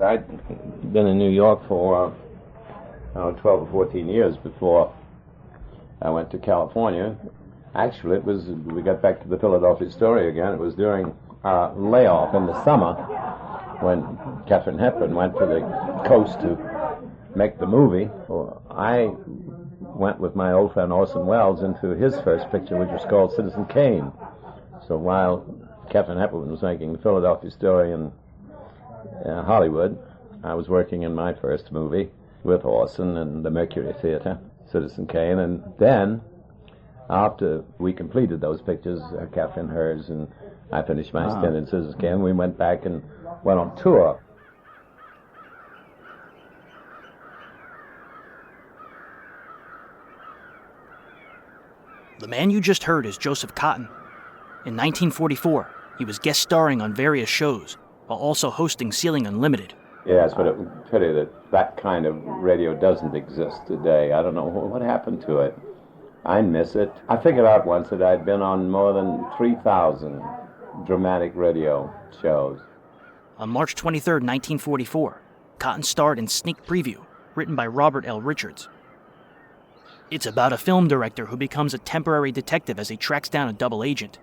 I'd been in New York for 12 or 14 years before I went to California. Actually, we got back to the Philadelphia story again. It was during our layoff in the summer when Katharine Hepburn went to the coast to make the movie. I went with my old friend Orson Welles into his first picture, which was called Citizen Kane. So while Katharine Hepburn was making the Philadelphia story in Hollywood, I was working in my first movie with Orson in the Mercury Theater, Citizen Kane, and then after we completed those pictures, Katharine hers, and I finished my stint in Citizen Kane, we went back and went on tour. The man you just heard is Joseph Cotten. In 1944, he was guest starring on various shows, while also hosting Ceiling Unlimited. Yes, but it's a pity that kind of radio doesn't exist today. I don't know what happened to it. I miss it. I figured out once that I'd been on more than 3,000 dramatic radio shows. On March 23, 1944, Cotten starred in Sneak Preview, written by Robert L. Richards. It's about a film director who becomes a temporary detective as he tracks down a double agent.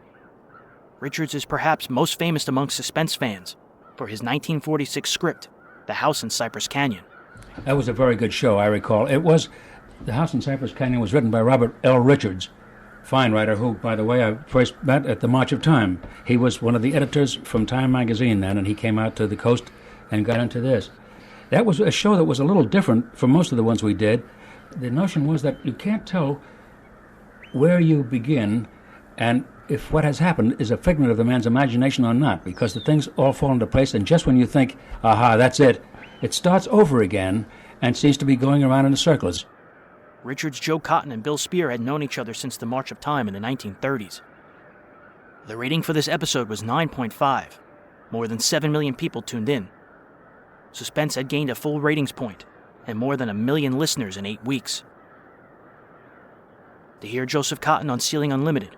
Richards is perhaps most famous among Suspense fans for his 1946 script, The House in Cypress Canyon. That was a very good show, I recall. The House in Cypress Canyon was written by Robert L. Richards, fine writer who, by the way, I first met at the March of Time. He was one of the editors from Time magazine then, and he came out to the coast and got into this. That was a show that was a little different from most of the ones we did. The notion was that you can't tell where you begin and if what has happened is a figment of the man's imagination or not, because the things all fall into place, and just when you think, aha, that's it, it starts over again and seems to be going around in circles. Richards, Joe Cotten, and Bill Spier had known each other since the March of Time in the 1930s. The rating for this episode was 9.5. More than 7 million people tuned in. Suspense had gained a full ratings point and more than 1 million listeners in 8 weeks. To hear Joseph Cotten on Ceiling Unlimited,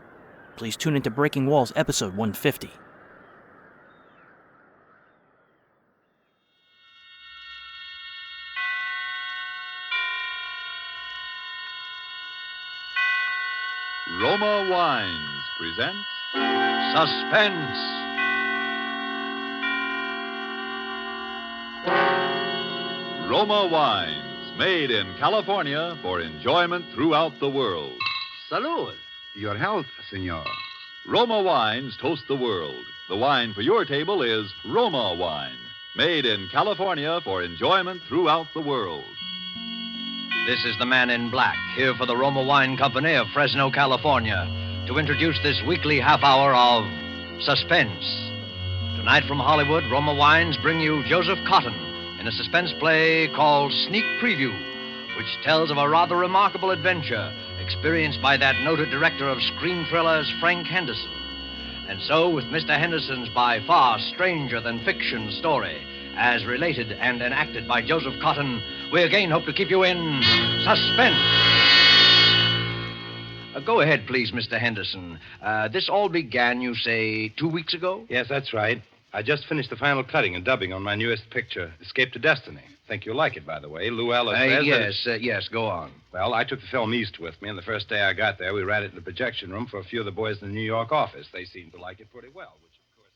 please tune into Breaking Walls episode 150. Roma Wines presents Suspense. Roma Wines, made in California for enjoyment throughout the world. Salud. Your health, senor. Roma Wines toast the world. The wine for your table is Roma Wine, made in California for enjoyment throughout the world. This is the man in black, here for the Roma Wine Company of Fresno, California, to introduce this weekly half hour of Suspense. Tonight from Hollywood, Roma Wines bring you Joseph Cotten in a suspense play called Sneak Preview, which tells of a rather remarkable adventure experienced by that noted director of screen thrillers, Frank Henderson. And so, with Mr. Henderson's by far stranger-than-fiction story, as related and enacted by Joseph Cotten, we again hope to keep you in suspense. Go ahead, please, Mr. Henderson. This all began, you say, 2 weeks ago? Yes, that's right. I just finished the final cutting and dubbing on my newest picture, Escape to Destiny. Think you'll like it, by the way. Lou Ella says Yes, go on. Well, I took the film east with me, and the first day I got there, we ran it in the projection room for a few of the boys in the New York office. They seemed to like it pretty well, which, of course...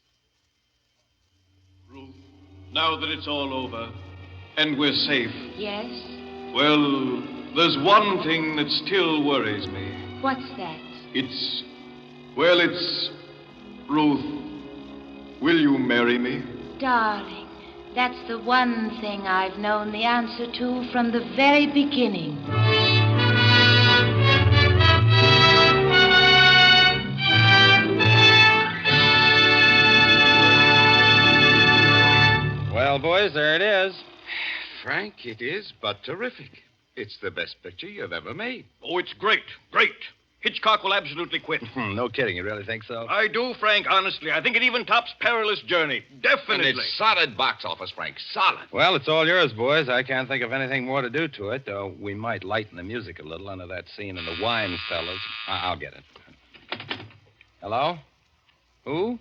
Ruth, now that it's all over, and we're safe... Yes? Well, there's one thing that still worries me. What's that? It's... Ruth, will you marry me? Darling, that's the one thing I've known the answer to from the very beginning. Well, boys, there it is. Frank, it is but terrific. It's the best picture you've ever made. Oh, it's great, great. Hitchcock will absolutely quit. No kidding. You really think so? I do, Frank, honestly. I think it even tops Perilous Journey. Definitely. And it's solid box office, Frank. Solid. Well, it's all yours, boys. I can't think of anything more to do to it, though we might lighten the music a little under that scene in the wine cellars. I'll get it. Hello? Who?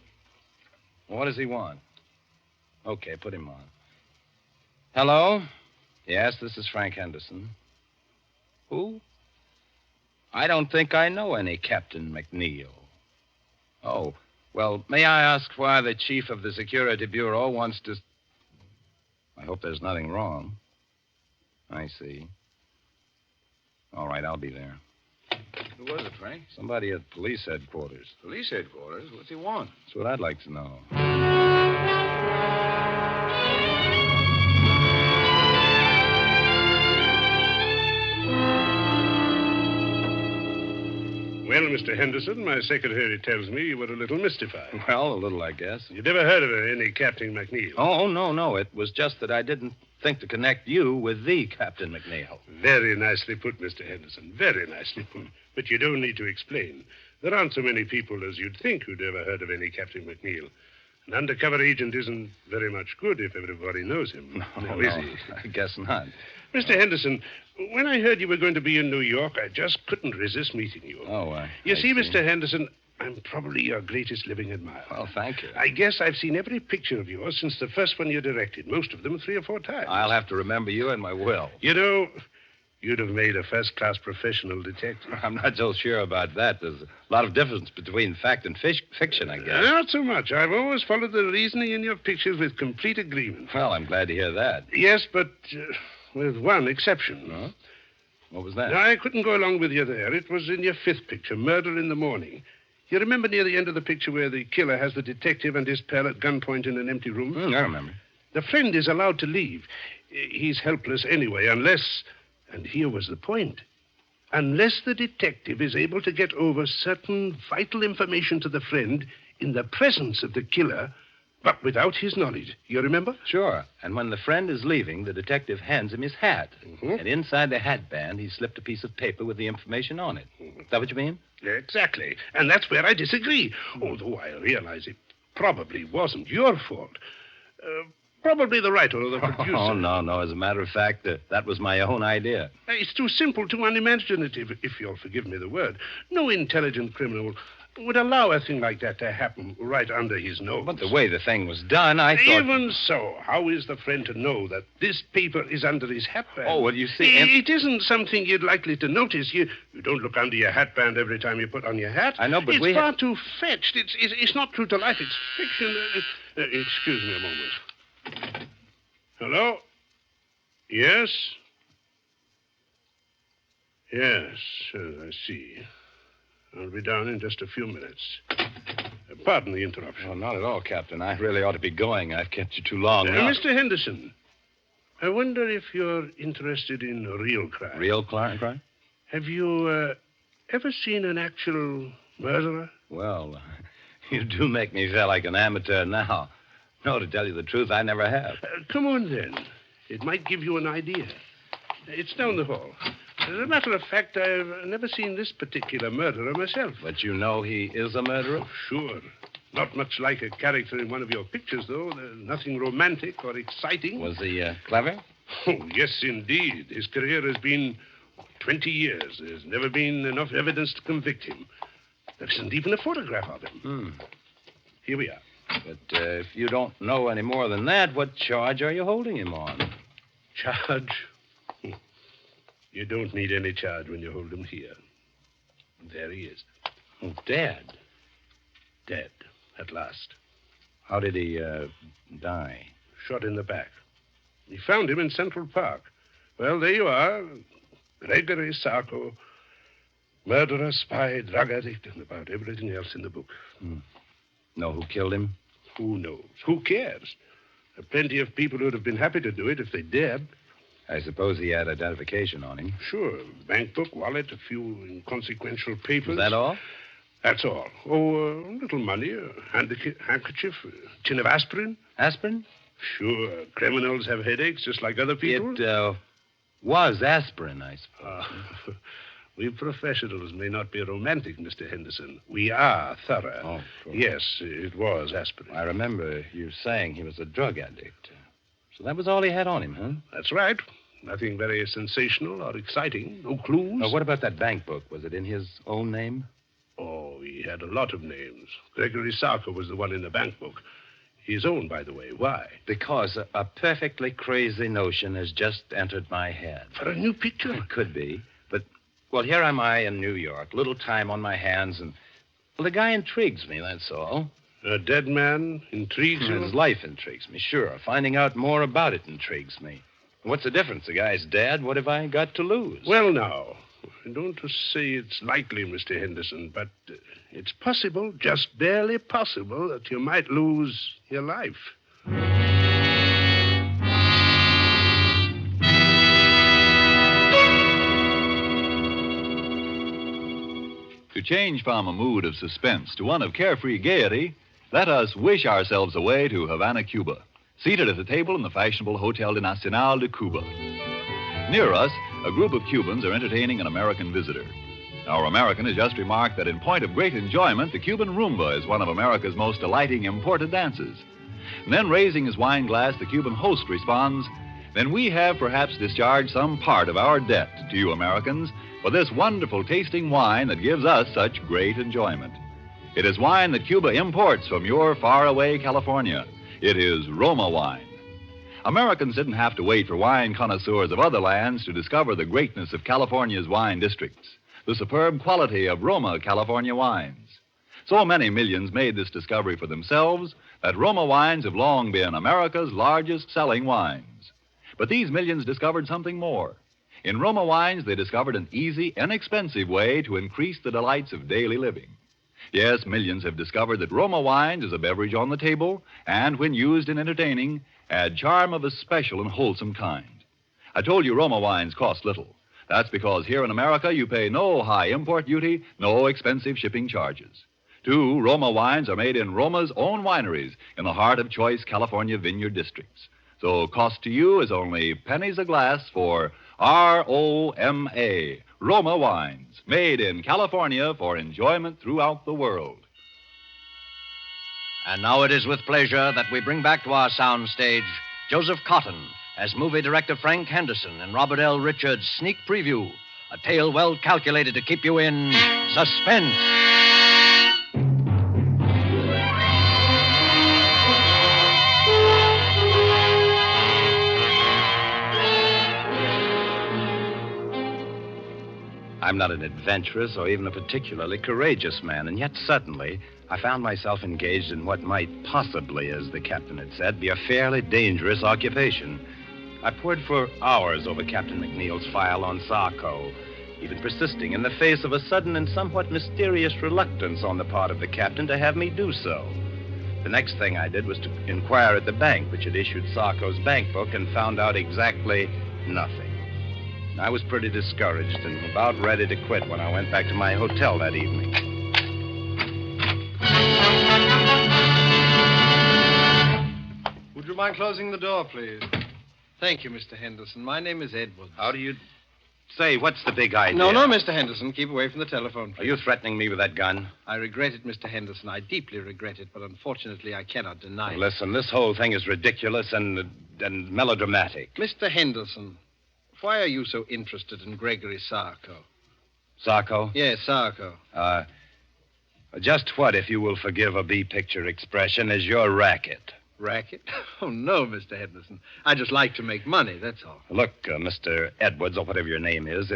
What does he want? Okay, put him on. Hello? Yes, this is Frank Henderson. Who? I don't think I know any Captain McNeil. Oh, well, may I ask why the chief of the Security Bureau wants to... I hope there's nothing wrong. I see. All right, I'll be there. Who was it, Frank? Somebody at police headquarters. Police headquarters? What's he want? That's what I'd like to know. Well, Mr. Henderson, my secretary tells me you were a little mystified. Well, a little, I guess. You never heard of any Captain McNeil? Oh, no. It was just that I didn't think to connect you with the Captain McNeil. Very nicely put, Mr. Henderson. Very nicely put. But you don't need to explain. There aren't so many people as you'd think who'd ever heard of any Captain McNeil. An undercover agent isn't very much good if everybody knows him. No, is he? I guess not. Mr. Henderson, when I heard you were going to be in New York, I just couldn't resist meeting you. You see, Mr. Henderson, I'm probably your greatest living admirer. Well, thank you. I guess I've seen every picture of yours since the first one you directed, most of them 3 or 4 times. I'll have to remember you in my will. You know, you'd have made a first-class professional detective. I'm not so sure about that. There's a lot of difference between fact and fiction, I guess. Not so much. I've always followed the reasoning in your pictures with complete agreement. Well, I'm glad to hear that. Yes, but with one exception. Huh? What was that? I couldn't go along with you there. It was in your 5th picture, Murder in the Morning. You remember near the end of the picture where the killer has the detective and his pal at gunpoint in an empty room? I remember. The friend is allowed to leave. He's helpless anyway, unless... And here was the point. Unless the detective is able to get over certain vital information to the friend in the presence of the killer, but without his knowledge. You remember? Sure. And when the friend is leaving, the detective hands him his hat. Mm-hmm. And inside the hatband, he slipped a piece of paper with the information on it. Is that what you mean? Exactly. And that's where I disagree. Although I realize it probably wasn't your fault. Probably the writer or the producer. Oh, no. As a matter of fact, that was my own idea. It's too simple, too unimaginative, if you'll forgive me the word. No intelligent criminal would allow a thing like that to happen right under his nose. But the way the thing was done, I thought... Even so, how is the friend to know that this paper is under his hatband? Oh, well, you see... It isn't something you'd likely to notice. You don't look under your hatband every time you put on your hat. I know, but it's far too fetched. It's not true to life. It's fiction. Excuse me a moment. Hello? Yes? Yes, I see. I'll be down in just a few minutes. Pardon the interruption. Oh, not at all, Captain. I really ought to be going. I've kept you too long now. Mr. Henderson, I wonder if you're interested in real crime. Real crime? Have you ever seen an actual murderer? Well, you do make me feel like an amateur now. No, to tell you the truth, I never have. Come on, then. It might give you an idea. It's down the hall. As a matter of fact, I've never seen this particular murderer myself. But you know he is a murderer? Oh, sure. Not much like a character in one of your pictures, though. Nothing romantic or exciting. Was he clever? Oh, yes, indeed. His career has been 20 years. There's never been enough evidence to convict him. There isn't even a photograph of him. Here we are. But if you don't know any more than that, what charge are you holding him on? Charge? You don't need any charge when you hold him here. There he is. Oh, dead? Dead, at last. How did he die? Shot in the back. We found him in Central Park. Well, there you are. Gregory Sarko, murderer, spy, drug addict, and about everything else in the book. Know who killed him? Who knows? Who cares? There are plenty of people who'd have been happy to do it if they dared. I suppose he had identification on him. Sure. Bank book, wallet, a few inconsequential papers. Is that all? That's all. Oh, a little money, a handkerchief, a tin of aspirin. Aspirin? Sure. Criminals have headaches just like other people. It was aspirin, I suppose. We professionals may not be romantic, Mr. Henderson. We are thorough. Oh, cool. Yes, it was aspirin. I remember you saying he was a drug addict. So that was all he had on him, huh? That's right. Nothing very sensational or exciting. No clues. Now, what about that bank book? Was it in his own name? Oh, he had a lot of names. Gregory Sarko was the one in the bank book. His own, by the way. Why? Because a perfectly crazy notion has just entered my head. For a new picture? It could be. But, well, here am I in New York. Little time on my hands, and, well, the guy intrigues me, that's all. A dead man intrigues you? His life intrigues me, sure. Finding out more about it intrigues me. What's the difference? The guy's dead. What have I got to lose? Well, now, I don't want to say it's likely, Mr. Henderson, but it's possible, just barely possible, that you might lose your life. To change from a mood of suspense to one of carefree gaiety, let us wish ourselves away to Havana, Cuba, seated at a table in the fashionable Hotel Nacional de Cuba. Near us, a group of Cubans are entertaining an American visitor. Our American has just remarked that in point of great enjoyment, the Cuban rumba is one of America's most delighting imported dances. And then, raising his wine glass, the Cuban host responds, "Then we have perhaps discharged some part of our debt to you Americans for this wonderful tasting wine that gives us such great enjoyment. It is wine that Cuba imports from your faraway California. It is Roma wine." Americans didn't have to wait for wine connoisseurs of other lands to discover the greatness of California's wine districts, the superb quality of Roma California wines. So many millions made this discovery for themselves that Roma wines have long been America's largest selling wines. But these millions discovered something more. In Roma wines, they discovered an easy, inexpensive way to increase the delights of daily living. Yes, millions have discovered that Roma wines is a beverage on the table, and when used in entertaining, add charm of a special and wholesome kind. I told you Roma wines cost little. That's because here in America you pay no high import duty, no expensive shipping charges. Too, Roma wines are made in Roma's own wineries in the heart of choice California vineyard districts. So cost to you is only pennies a glass for R-O-M-A, Roma wines, made in California for enjoyment throughout the world. And now it is with pleasure that we bring back to our sound stage Joseph Cotten as movie director Frank Henderson and Robert L. Richards' sneak preview, a tale well calculated to keep you in suspense. I'm not an adventurous or even a particularly courageous man, and yet suddenly I found myself engaged in what might possibly, as the captain had said, be a fairly dangerous occupation. I pored for hours over Captain McNeil's file on Sarko, even persisting in the face of a sudden and somewhat mysterious reluctance on the part of the captain to have me do so. The next thing I did was to inquire at the bank which had issued Sarko's bank book and found out exactly nothing. I was pretty discouraged and about ready to quit when I went back to my hotel that evening. Would you mind closing the door, please? Thank you, Mr. Henderson. My name is Edwards. How do you... Say, what's the big idea? No, Mr. Henderson. Keep away from the telephone, please. Are you threatening me with that gun? I regret it, Mr. Henderson. I deeply regret it, but unfortunately I cannot deny it. Listen, this whole thing is ridiculous and melodramatic. Mr. Henderson, why are you so interested in Gregory Sarko? Sarko? Yes, Sarko. Just what, if you will forgive a B-picture expression, is your racket? Racket? Oh, no, Mr. Henderson. I just like to make money, that's all. Look, Mr. Edwards, or whatever your name is,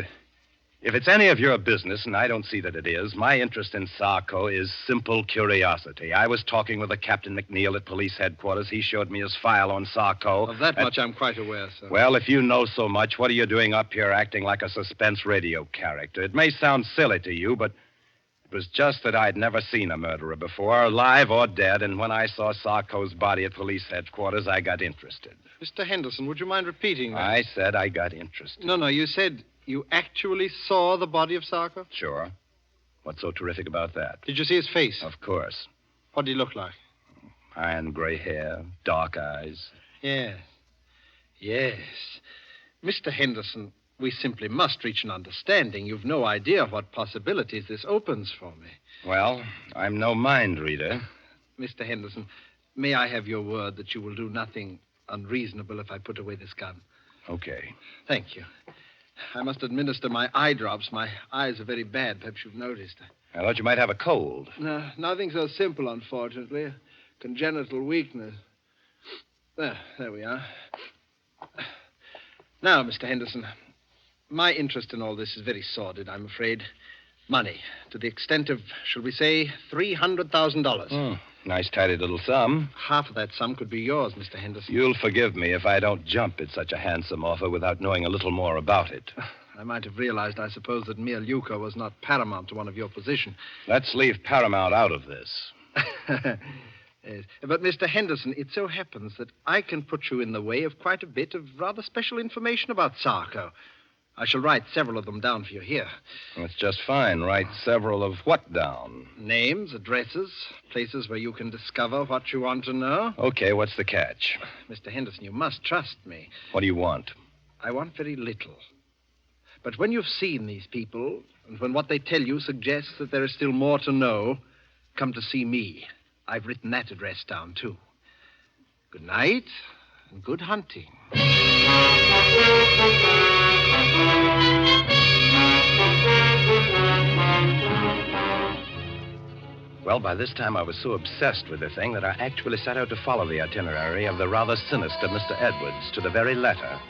if it's any of your business, and I don't see that it is, my interest in Sarko is simple curiosity. I was talking with a Captain McNeil at police headquarters. He showed me his file on Sarko. Of that much I'm quite aware, sir. Well, if you know so much, what are you doing up here acting like a suspense radio character? It may sound silly to you, but it was just that I'd never seen a murderer before, alive or dead, and when I saw Sarko's body at police headquarters, I got interested. Mr. Henderson, would you mind repeating that? I said I got interested. No, you said you actually saw the body of Sarko? Sure. What's so terrific about that? Did you see his face? Of course. What did he look like? Iron gray hair, dark eyes. Yes. Mr. Henderson, we simply must reach an understanding. You've no idea what possibilities this opens for me. Well, I'm no mind reader. Mr. Henderson, may I have your word that you will do nothing unreasonable if I put away this gun? Okay. Thank you. I must administer my eye drops. My eyes are very bad. Perhaps you've noticed. I thought you might have a cold. No, nothing so simple, unfortunately. congenital weakness. There we are. Now, Mr. Henderson, my interest in all this is very sordid, I'm afraid. Money, to the extent of, shall we say, $300,000. Nice, tidy little sum. Half of that sum could be yours, Mr. Henderson. You'll forgive me if I don't jump at such a handsome offer without knowing a little more about it. I might have realized, I suppose, that mere lucre was not paramount to one of your position. Let's leave paramount out of this. Yes. But, Mr. Henderson, it so happens that I can put you in the way of quite a bit of rather special information about Sarko. I shall write several of them down for you here. That's just fine. Write several of what down? Names, addresses, places where you can discover what you want to know. Okay, what's the catch? Mr. Henderson, you must trust me. What do you want? I want very little. But when you've seen these people, and when what they tell you suggests that there is still more to know, come to see me. I've written that address down, too. Good night, and good hunting. Well, by this time I was so obsessed with the thing that I actually set out to follow the itinerary of the rather sinister Mr. Edwards to the very letter.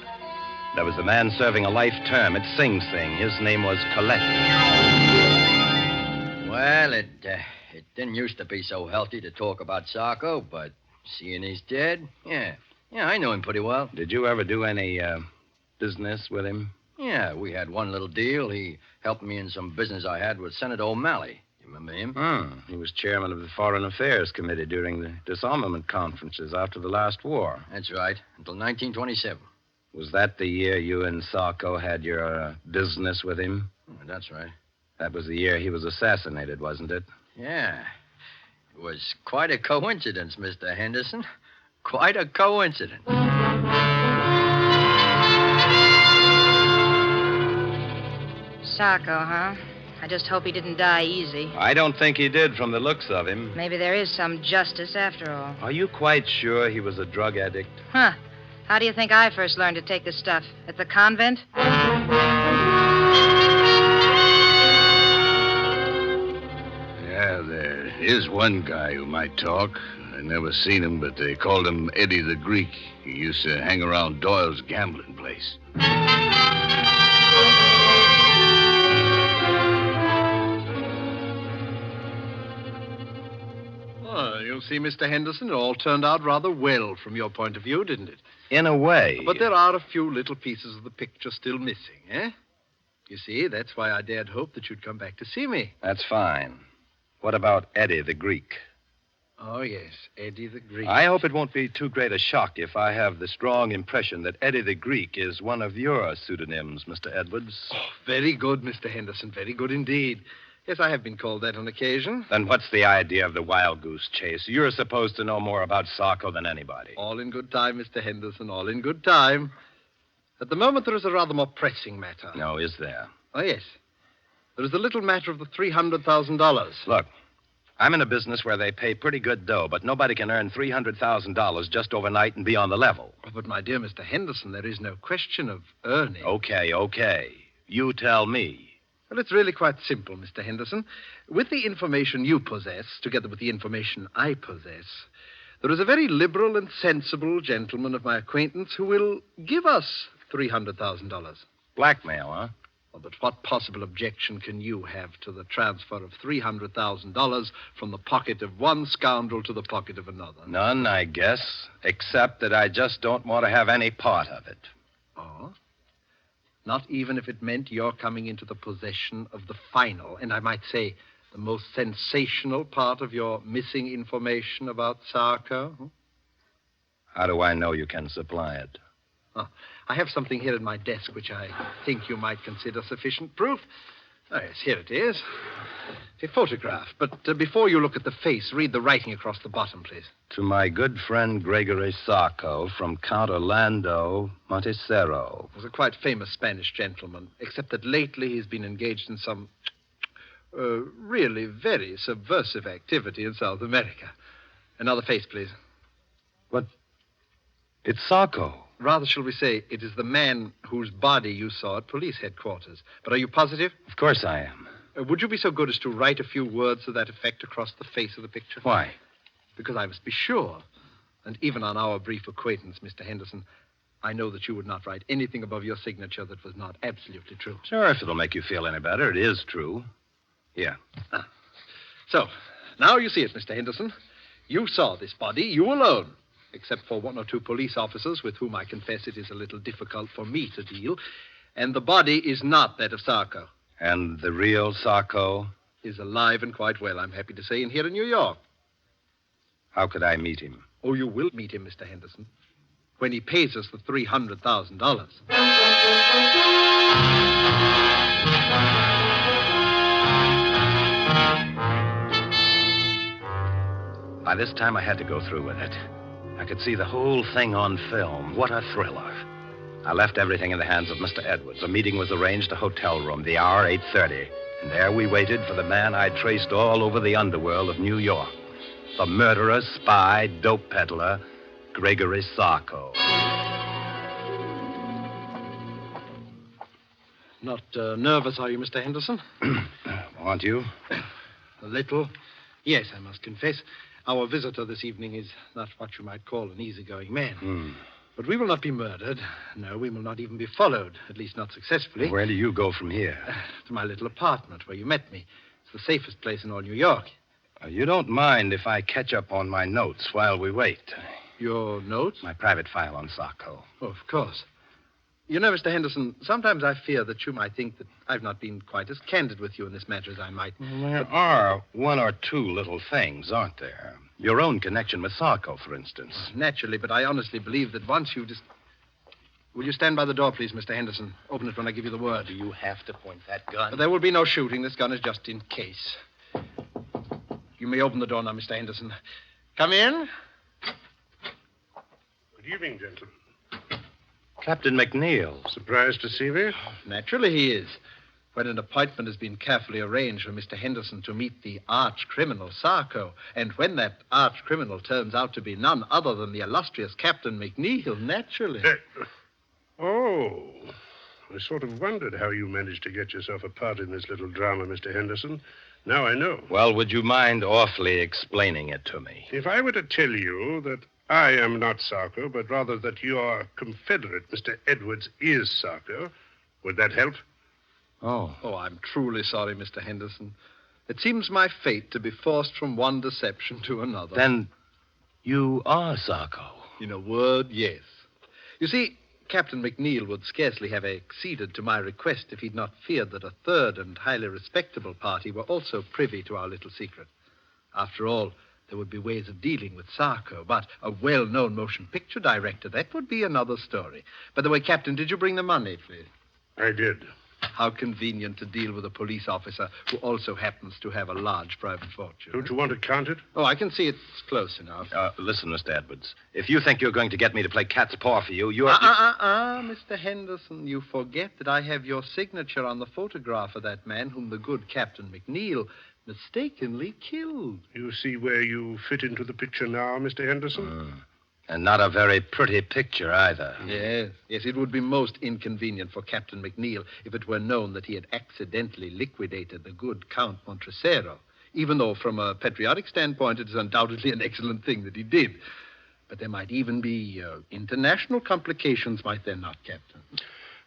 There was a man serving a life term at Sing Sing. His name was Colette. Well, it didn't used to be so healthy to talk about Sarko, but seeing he's dead, yeah, I know him pretty well. Did you ever do any business with him? Yeah, we had one little deal. He helped me in some business I had with Senator O'Malley. You remember him? He was chairman of the Foreign Affairs Committee during the disarmament conferences after the last war. That's right, until 1927. Was that the year you and Sarko had your business with him? That's right. That was the year he was assassinated, wasn't it? Yeah. It was quite a coincidence, Mr. Henderson. Quite a coincidence. Sarko, huh? I just hope he didn't die easy. I don't think he did from the looks of him. Maybe there is some justice after all. Are you quite sure he was a drug addict? Huh. How do you think I first learned to take this stuff? At the convent? Yeah, there is one guy who might talk. I never seen him, but they called him Eddie the Greek. He used to hang around Doyle's gambling place. Oh, you see, Mr. Henderson, it all turned out rather well from your point of view, didn't it? In a way. But there are a few little pieces of the picture still missing, eh? You see, that's why I dared hope that you'd come back to see me. That's fine. What about Eddie the Greek? Oh, yes, Eddie the Greek. I hope it won't be too great a shock if I have the strong impression that Eddie the Greek is one of your pseudonyms, Mr. Edwards. Oh, very good, Mr. Henderson, very good indeed. Yes, I have been called that on occasion. Then what's the idea of the wild goose chase? You're supposed to know more about Sarko than anybody. All in good time, Mr. Henderson, all in good time. At the moment, there is a rather more pressing matter. No, is there? Oh, yes. There is the little matter of the $300,000. Look, I'm in a business where they pay pretty good dough, but nobody can earn $300,000 just overnight and be on the level. Oh, but, my dear Mr. Henderson, there is no question of earning. Okay. You tell me. Well, it's really quite simple, Mr. Henderson. With the information you possess, together with the information I possess, there is a very liberal and sensible gentleman of my acquaintance who will give us $300,000. Blackmail, huh? Oh, but what possible objection can you have to the transfer of $300,000 from the pocket of one scoundrel to the pocket of another? None, I guess, except that I just don't want to have any part of it. Oh? Not even if it meant your coming into the possession of the final, and I might say the most sensational part of your missing information about Sarko? How do I know you can supply it? Oh, I have something here at my desk which I think you might consider sufficient proof. Oh, yes, here it is. It's a photograph, but before you look at the face, read the writing across the bottom, please. To my good friend Gregory Sarko from Count Orlando Montecero. He was a quite famous Spanish gentleman, except that lately he's been engaged in some really very subversive activity in South America. Another face, please. But it's Sarko. Rather, shall we say, it is the man whose body you saw at police headquarters. But are you positive? Of course I am. Would you be so good as to write a few words to that effect across the face of the picture? Why? because I must be sure. And even on our brief acquaintance, Mr. Henderson, I know that you would not write anything above your signature that was not absolutely true. Sure, if it'll make you feel any better, it is true. Here. So, now you see it, Mr. Henderson. You saw this body, you alone, except for one or two police officers with whom I confess it is a little difficult for me to deal. And the body is not that of Sarko. And the real Sarko? Is alive and quite well, I'm happy to say, and here in New York. How could I meet him? Oh, you will meet him, Mr. Henderson, when he pays us the $300,000. By this time, I had to go through with it. I could see the whole thing on film. What a thriller. I left everything in the hands of Mr. Edwards. A meeting was arranged, a hotel room, the hour 8:30. And there we waited for the man I'd traced all over the underworld of New York. The murderer, spy, dope peddler, Gregory Sarko. Not nervous, are you, Mr. Henderson? Aren't you? A little. Yes, I must confess. Our visitor this evening is not what you might call an easy-going man. But we will not be murdered. No, we will not even be followed, at least not successfully. Where do you go from here? To my little apartment where you met me. It's the safest place in all New York. You don't mind if I catch up on my notes while we wait? Your notes? My private file on Sarko. Oh, of course. You know, Mr. Henderson, sometimes I fear that you might think that I've not been quite as candid with you in this matter as I might. There are one or two little things, aren't there? Your own connection with Sarko, for instance. Naturally, but I honestly believe that once you just... Will you stand by the door, please, Mr. Henderson? Open it when I give you the word. Do you have to point that gun? But there will be no shooting. This gun is just in case. You may open the door now, Mr. Henderson. Come in. Good evening, gentlemen. Captain McNeil. Surprised to see me? Naturally he is. When an appointment has been carefully arranged for Mr. Henderson to meet the arch-criminal Sarko, and when that arch-criminal turns out to be none other than the illustrious Captain McNeil, naturally. Oh, I sort of wondered how you managed to get yourself a part in this little drama, Mr. Henderson. Now I know. Well, would you mind awfully explaining it to me? If I were to tell you that I am not Sarko, but rather that your confederate, Mr. Edwards, is Sarko, would that help? Oh, I'm truly sorry, Mr. Henderson. It seems my fate to be forced from one deception to another. Then you are Sarko? In a word, yes. You see, Captain McNeil would scarcely have acceded to my request if he'd not feared that a third and highly respectable party were also privy to our little secret. After all, there would be ways of dealing with Sarko, but a well-known motion picture director, that would be another story. By the way, Captain, did you bring the money, please? I did. How convenient to deal with a police officer who also happens to have a large private fortune. Don't you want to count it? Oh, I can see it's close enough. Listen, Mr. Edwards. If you think you're going to get me to play cat's paw for you, you're... Mr. Henderson, you forget that I have your signature on the photograph of that man whom the good Captain McNeil mistakenly killed. You see where you fit into the picture now, Mr. Henderson? And not a very pretty picture either. Yes, it would be most inconvenient for Captain McNeil if it were known that he had accidentally liquidated the good Count Montresero, even though from a patriotic standpoint it is undoubtedly an excellent thing that he did. But there might even be international complications, might there not, Captain?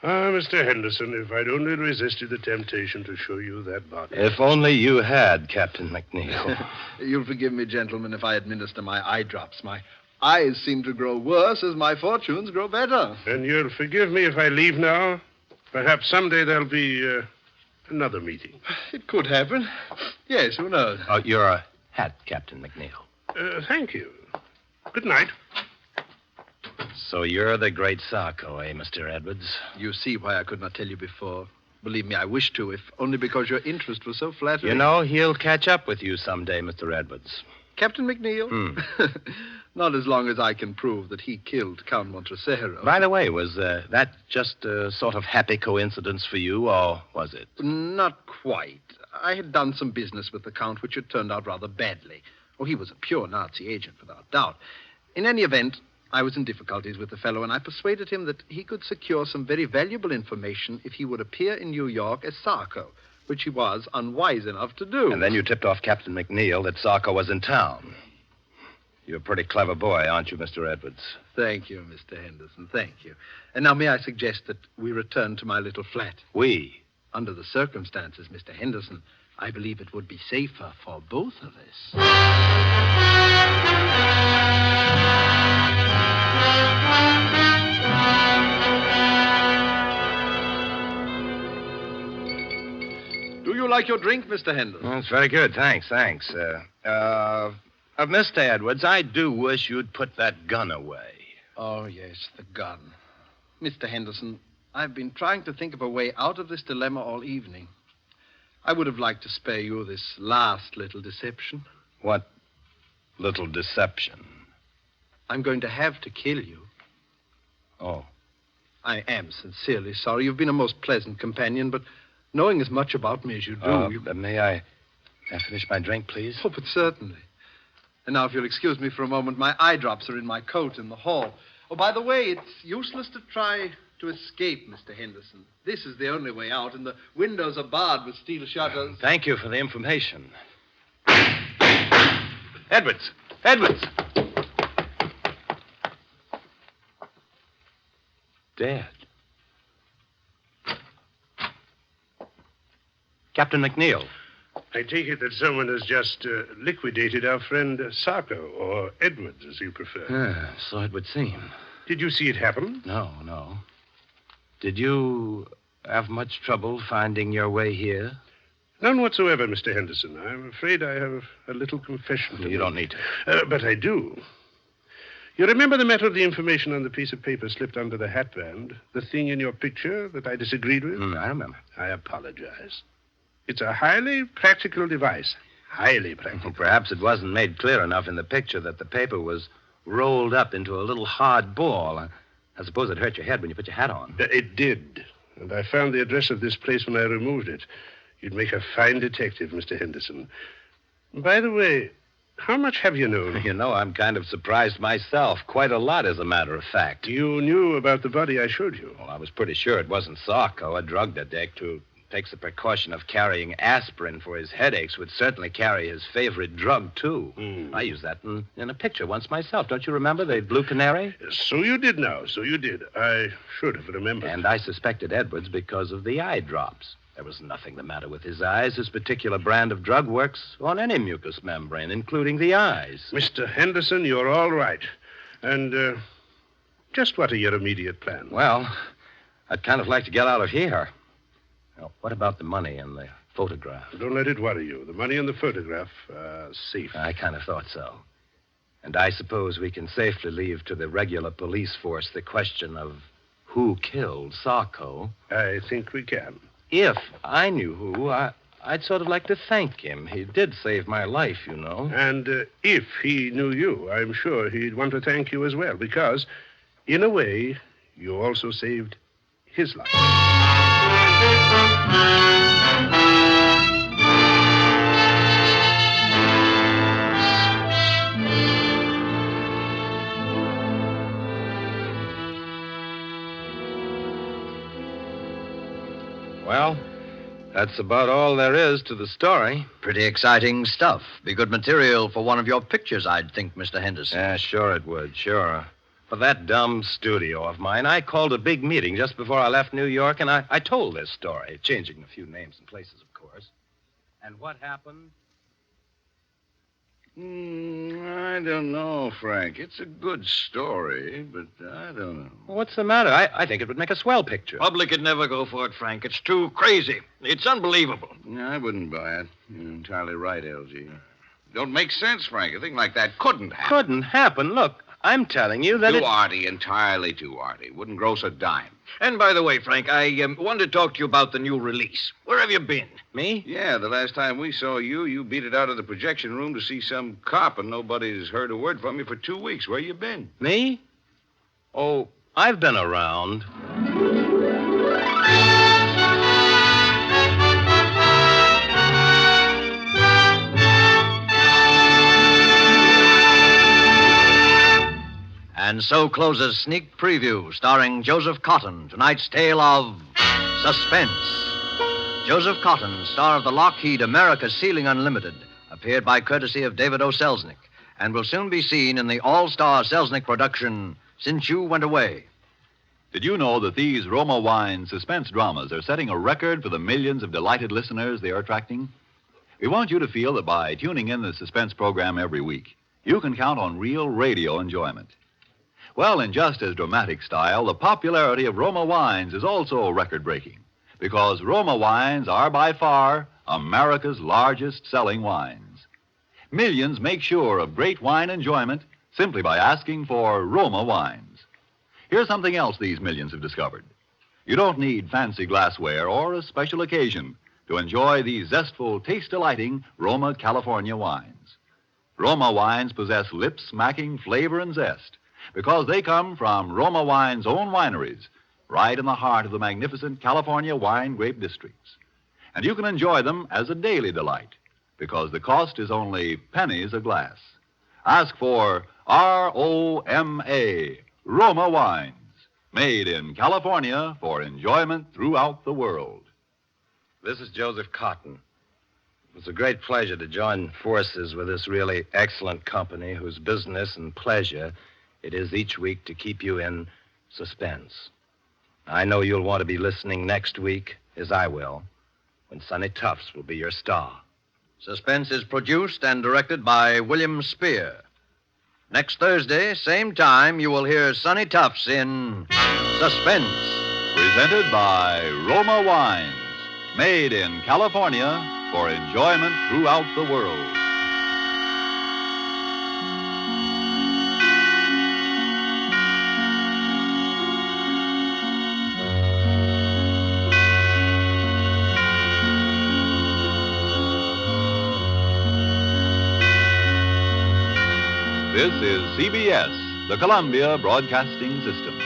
Mr. Henderson, if I'd only resisted the temptation to show you that body. If only you had, Captain McNeil. You'll forgive me, gentlemen, if I administer my eye drops. My eyes seem to grow worse as my fortunes grow better. And you'll forgive me if I leave now? Perhaps someday there'll be another meeting. It could happen. Yes, who knows? Oh, your hat, Captain McNeil. Thank you. Good night. So you're the great Sarko, eh, Mr. Edwards? You see why I could not tell you before. Believe me, I wish to, if only because your interest was so flattering. You know, he'll catch up with you someday, Mr. Edwards. Captain McNeil? Not as long as I can prove that he killed Count Montresero. By the way, was that just a sort of happy coincidence for you, or was it? Not quite. I had done some business with the Count, which had turned out rather badly. Oh, he was a pure Nazi agent, without doubt. In any event, I was in difficulties with the fellow, and I persuaded him that he could secure some very valuable information if he would appear in New York as Sarko, which he was unwise enough to do. And then you tipped off Captain McNeil that Sarko was in town. You're a pretty clever boy, aren't you, Mr. Edwards? Thank you, Mr. Henderson. Thank you. And now may I suggest that we return to my little flat? We? Under the circumstances, Mr. Henderson, I believe it would be safer for both of us. Do you like your drink, Mr. Henderson? That's very good. Thanks. Mr. Edwards, I do wish you'd put that gun away. Oh, yes, the gun. Mr. Henderson, I've been trying to think of a way out of this dilemma all evening. I would have liked to spare you this last little deception. What little deception? I'm going to have to kill you. Oh. I am sincerely sorry. You've been a most pleasant companion, but knowing as much about me as you do... May I finish my drink, please? Oh, but certainly. And now, if you'll excuse me for a moment, my eye drops are in my coat in the hall. Oh, by the way, it's useless to try to escape, Mr. Henderson. This is the only way out, and the windows are barred with steel shutters. Thank you for the information. Edwards! Edwards! Dead. Captain McNeil. I take it that someone has just liquidated our friend Sarko, or Edwards, as you prefer. So it would seem. Did you see it happen? No. Did you have much trouble finding your way here? None whatsoever, Mr. Henderson. I'm afraid I have a little confession to make. You don't need to. But I do. You remember the matter of the information on the piece of paper slipped under the hatband? The thing in your picture that I disagreed with? I remember. I apologize. It's a highly practical device. Highly practical. Perhaps it wasn't made clear enough in the picture that the paper was rolled up into a little hard ball. I suppose it hurt your head when you put your hat on. It did. And I found the address of this place when I removed it. You'd make a fine detective, Mr. Henderson. By the way, how much have you known? You know, I'm kind of surprised myself. Quite a lot, as a matter of fact. You knew about the body I showed you? Well, I was pretty sure it wasn't Sarko, a drug addict who takes the precaution of carrying aspirin for his headaches, would certainly carry his favorite drug, too. I used that in a picture once myself. Don't you remember the Blue Canary? So you did now. So you did. I should have remembered. And I suspected Edwards because of the eye drops. There was nothing the matter with his eyes. This particular brand of drug works on any mucous membrane, including the eyes. Mr. Henderson, you're all right. And just what are your immediate plans? Well, I'd kind of like to get out of here. Now, what about the money and the photograph? Don't let it worry you. The money and the photograph are safe. I kind of thought so. And I suppose we can safely leave to the regular police force the question of who killed Sarko. I think we can. If I knew who, I'd sort of like to thank him. He did save my life, you know. And if he knew you, I'm sure he'd want to thank you as well, because, in a way, you also saved his life. Well, that's about all there is to the story. Pretty exciting stuff. Be good material for one of your pictures, I'd think, Mr. Henderson. Yeah, sure it would, sure. For that dumb studio of mine, I called a big meeting just before I left New York, and I told this story, changing a few names and places, of course. And what happened? I don't know, Frank. It's a good story, but I don't know. Well, what's the matter? I think it would make a swell picture. Public would never go for it, Frank. It's too crazy. It's unbelievable. No, I wouldn't buy it. You're entirely right, LG. Don't make sense, Frank. A thing like that couldn't happen. Couldn't happen? Look, I'm telling you that Too arty, entirely too arty. Wouldn't gross a dime. And by the way, Frank, I wanted to talk to you about the new release. Where have you been? Me? Yeah, the last time we saw you, you beat it out of the projection room to see some cop, and nobody's heard a word from you for 2 weeks. Where you been? Me? Oh, I've been around. And so closes Sneak Preview, starring Joseph Cotten, tonight's tale of Suspense. Joseph Cotten, star of the Lockheed America Ceiling Unlimited, appeared by courtesy of David O. Selznick, and will soon be seen in the all-star Selznick production, Since You Went Away. Did you know that these Roma Wine suspense dramas are setting a record for the millions of delighted listeners they are attracting? We want you to feel that by tuning in the Suspense program every week, you can count on real radio enjoyment. Well, in just as dramatic style, the popularity of Roma wines is also record-breaking, because Roma wines are by far America's largest selling wines. Millions make sure of great wine enjoyment simply by asking for Roma wines. Here's something else these millions have discovered. You don't need fancy glassware or a special occasion to enjoy these zestful, taste-delighting Roma California wines. Roma wines possess lip-smacking flavor and zest because they come from Roma Wine's own wineries, right in the heart of the magnificent California wine grape districts. And you can enjoy them as a daily delight because the cost is only pennies a glass. Ask for R-O-M-A, Roma Wines, made in California for enjoyment throughout the world. This is Joseph Cotten. It's a great pleasure to join forces with this really excellent company whose business and pleasure it is each week to keep you in suspense. I know you'll want to be listening next week, as I will, when Sonny Tufts will be your star. Suspense is produced and directed by William Spier. Next Thursday, same time, you will hear Sonny Tufts in Suspense. Presented by Roma Wines, made in California for enjoyment throughout the world. This is CBS, the Columbia Broadcasting System.